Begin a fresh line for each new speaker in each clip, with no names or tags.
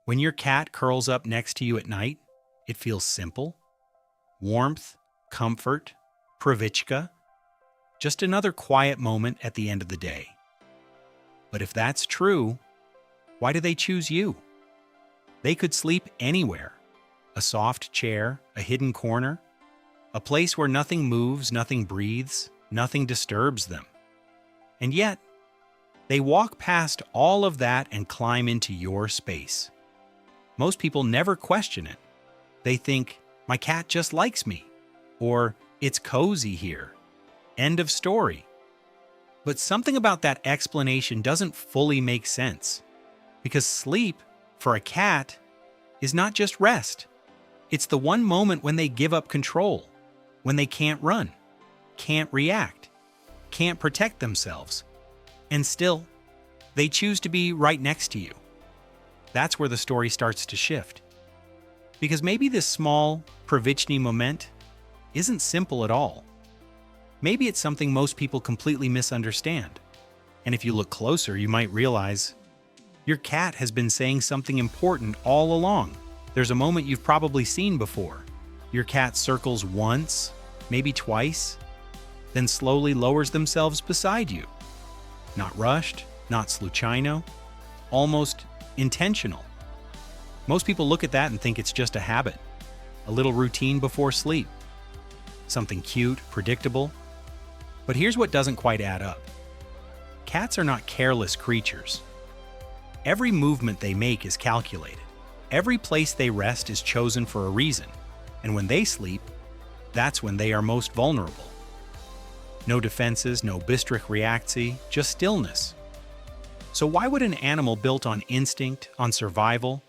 When your cat curls up next to you at night, it feels simple. Warmth, comfort, pravichka, just another quiet moment at the end of the day. But if that's true, why do they choose you? They could sleep anywhere. A soft chair, a hidden corner, a place where nothing moves, nothing breathes, nothing disturbs them. And yet, they walk past all of that and climb into your space. Most people never question it. They think, my cat just likes me, or it's cozy here. End of story. But something about that explanation doesn't fully make sense, because sleep, for a cat, is not just rest. It's the one moment when they give up control, when they can't run, can't react, can't protect themselves, and still, they choose to be right next to you. That's where the story starts to shift. Because maybe this small pravichny moment isn't simple at all. Maybe it's something most people completely misunderstand. And if you look closer, you might realize your cat has been saying something important all along. There's a moment you've probably seen before. Your cat circles once, maybe twice, then slowly lowers themselves beside you. Not rushed, not sluchino, almost intentional. Most people look at that and think it's just a habit, a little routine before sleep, something cute, predictable. But here's what doesn't quite add up. Cats are not careless creatures. Every movement they make is calculated. Every place they rest is chosen for a reason, and when they sleep, that's when they are most vulnerable. No defenses, no bistric reactie, just stillness. So why would an animal built on instinct, on survival,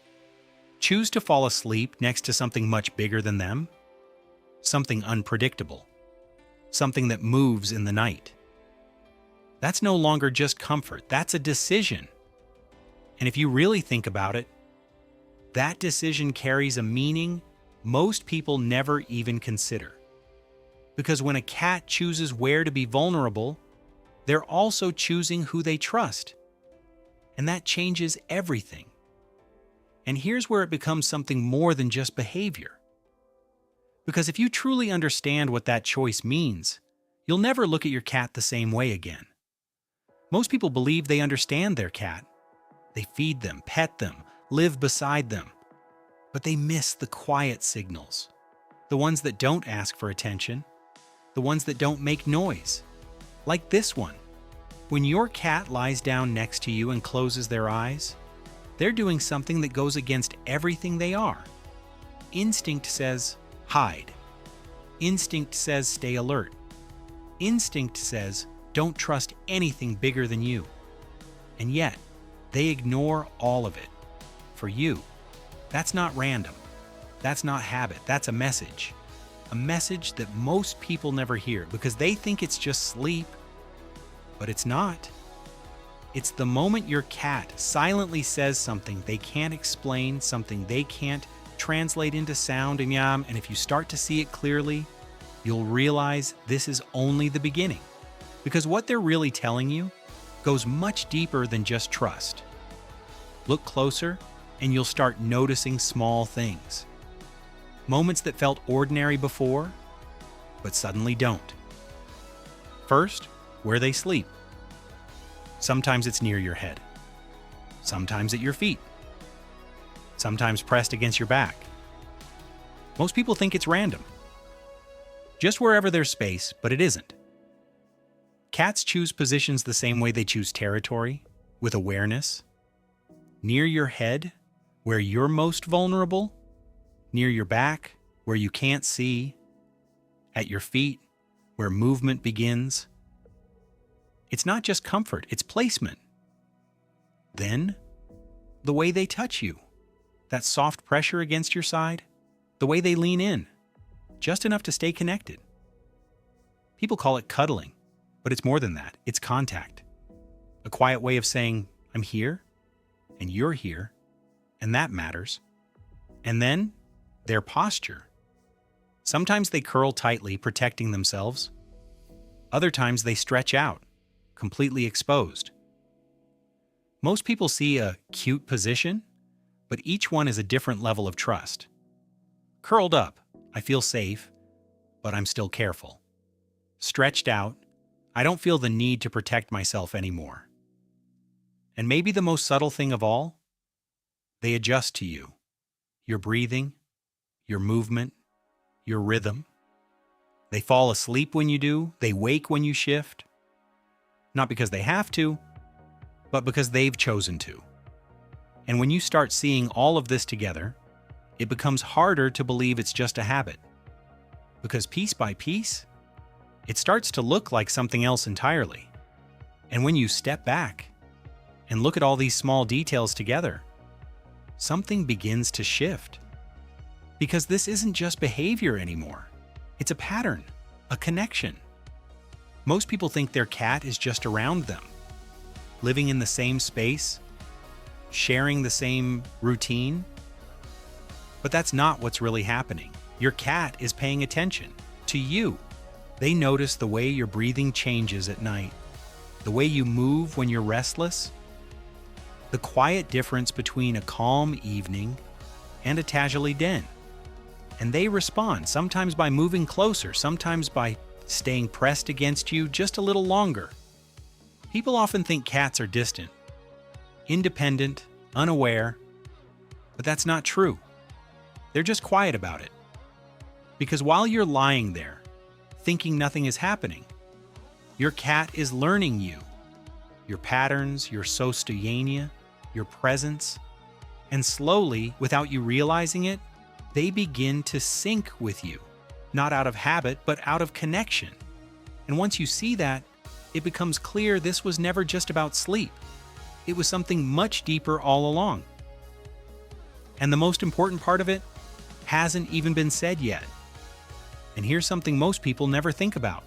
choose to fall asleep next to something much bigger than them? Something unpredictable. Something that moves in the night. That's no longer just comfort, that's a decision. And if you really think about it, that decision carries a meaning most people never even consider. Because when a cat chooses where to be vulnerable, they're also choosing who they trust. And that changes everything. And here's where it becomes something more than just behavior. Because if you truly understand what that choice means, you'll never look at your cat the same way again. Most people believe they understand their cat. They feed them, pet them, live beside them. But they miss the quiet signals. The ones that don't ask for attention. The ones that don't make noise. Like this one. When your cat lies down next to you and closes their eyes, they're doing something that goes against everything they are. Instinct says, hide. Instinct says, stay alert. Instinct says, don't trust anything bigger than you. And yet, they ignore all of it. For you, that's not random. That's not habit. That's a message. A message that most people never hear because they think it's just sleep. But it's not. It's the moment your cat silently says something they can't explain, something they can't translate into sound and yam, and if you start to see it clearly, you'll realize this is only the beginning. Because what they're really telling you goes much deeper than just trust. Look closer, and you'll start noticing small things. Moments that felt ordinary before, but suddenly don't. First, where they sleep. Sometimes it's near your head. Sometimes at your feet. Sometimes pressed against your back. Most people think it's random. Just wherever there's space, but it isn't. Cats choose positions the same way they choose territory, with awareness. Near your head, where you're most vulnerable. Near your back, where you can't see. At your feet, where movement begins. It's not just comfort, it's placement. Then, the way they touch you. That soft pressure against your side. The way they lean in. Just enough to stay connected. People call it cuddling, but it's more than that. It's contact. A quiet way of saying, I'm here, and you're here, and that matters. And then, their posture. Sometimes they curl tightly, protecting themselves. Other times they stretch out, completely exposed. Most people see a cute position, but each one is a different level of trust. Curled up, I feel safe, but I'm still careful. Stretched out, I don't feel the need to protect myself anymore. And maybe the most subtle thing of all, they adjust to you. Your breathing, your movement, your rhythm. They fall asleep when you do, they wake when you shift. Not because they have to, but because they've chosen to. And when you start seeing all of this together, it becomes harder to believe it's just a habit. Because piece by piece, it starts to look like something else entirely. And when you step back and look at all these small details together, something begins to shift. Because this isn't just behavior anymore. It's a pattern, a connection. Most people think their cat is just around them, living in the same space, sharing the same routine. But that's not what's really happening. Your cat is paying attention to you. They notice the way your breathing changes at night, the way you move when you're restless, the quiet difference between a calm evening and a Tajali den. And they respond, sometimes by moving closer, sometimes by staying pressed against you just a little longer. People often think cats are distant, independent, unaware, but that's not true. They're just quiet about it. Because while you're lying there, thinking nothing is happening, your cat is learning you, your patterns, your sostoyania, your presence, and slowly, without you realizing it, they begin to sync with you, not out of habit, but out of connection. And once you see that, it becomes clear this was never just about sleep. It was something much deeper all along. And the most important part of it hasn't even been said yet. And here's something most people never think about.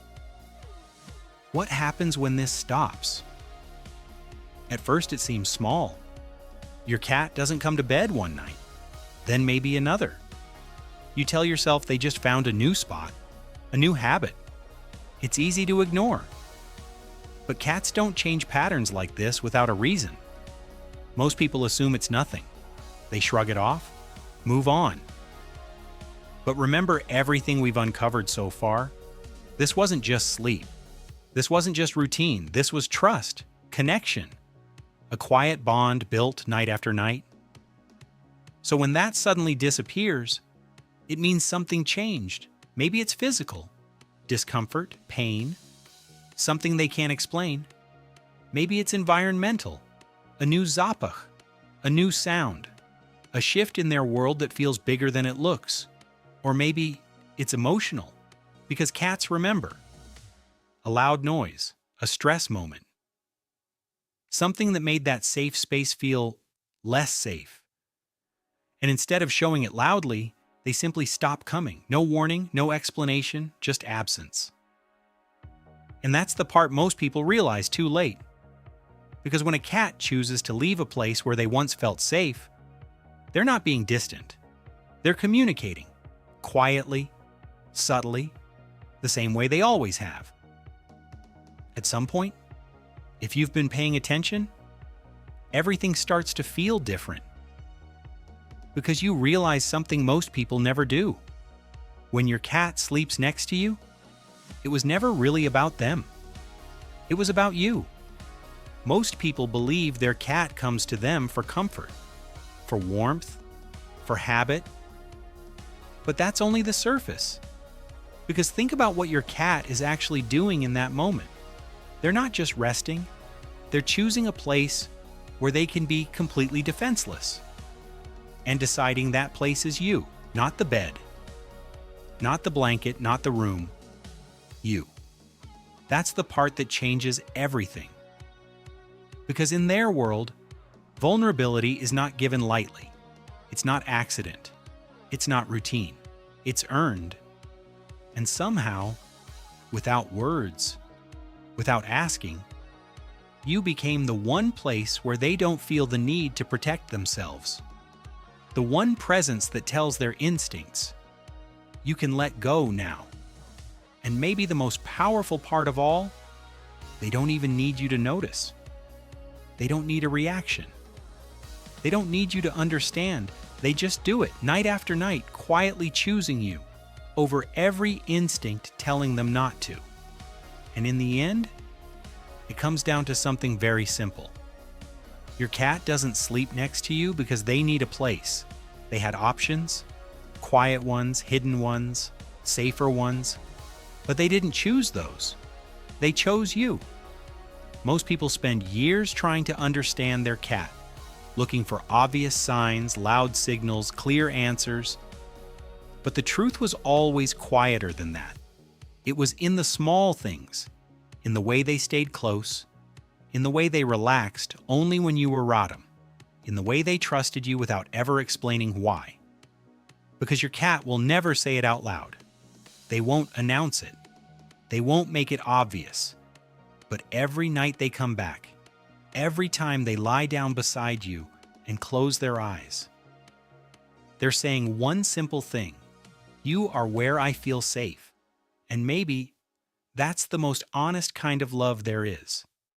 What happens when this stops? At first it seems small. Your cat doesn't come to bed one night, then maybe another. You tell yourself they just found a new spot, a new habit. It's easy to ignore. But cats don't change patterns like this without a reason. Most people assume it's nothing. They shrug it off, move on. But remember everything we've uncovered so far? This wasn't just sleep. This wasn't just routine. This was trust, connection, a quiet bond built night after night. So when that suddenly disappears, it means something changed. Maybe it's physical, discomfort, pain, something they can't explain. Maybe it's environmental, a new zapach, a new sound, a shift in their world that feels bigger than it looks. Or maybe it's emotional, because cats remember. A loud noise, a stress moment. Something that made that safe space feel less safe. And instead of showing it loudly, they simply stop coming. No warning, no explanation, just absence. And that's the part most people realize too late. Because when a cat chooses to leave a place where they once felt safe, they're not being distant. They're communicating, quietly, subtly, the same way they always have. At some point, if you've been paying attention, everything starts to feel different. Because you realize something most people never do. When your cat sleeps next to you, it was never really about them. It was about you. Most people believe their cat comes to them for comfort, for warmth, for habit. But that's only the surface. Because think about what your cat is actually doing in that moment. They're not just resting, they're choosing a place where they can be completely defenseless. And deciding that place is you, not the bed, not the blanket, not the room, you. That's the part that changes everything. Because in their world, vulnerability is not given lightly. It's not accident. It's not routine. It's earned. And somehow, without words, without asking, you became the one place where they don't feel the need to protect themselves. The one presence that tells their instincts, you can let go now. And maybe the most powerful part of all, they don't even need you to notice. They don't need a reaction. They don't need you to understand. They just do it night after night, quietly choosing you over every instinct telling them not to. And in the end, it comes down to something very simple. Your cat doesn't sleep next to you because they need a place. They had options, quiet ones, hidden ones, safer ones, but they didn't choose those. They chose you. Most people spend years trying to understand their cat, looking for obvious signs, loud signals, clear answers. But the truth was always quieter than that. It was in the small things, in the way they stayed close, in the way they relaxed only when you were Rodham, in the way they trusted you without ever explaining why. Because your cat will never say it out loud. They won't announce it. They won't make it obvious. But every night they come back, every time they lie down beside you and close their eyes, they're saying one simple thing: you are where I feel safe. And maybe that's the most honest kind of love there is.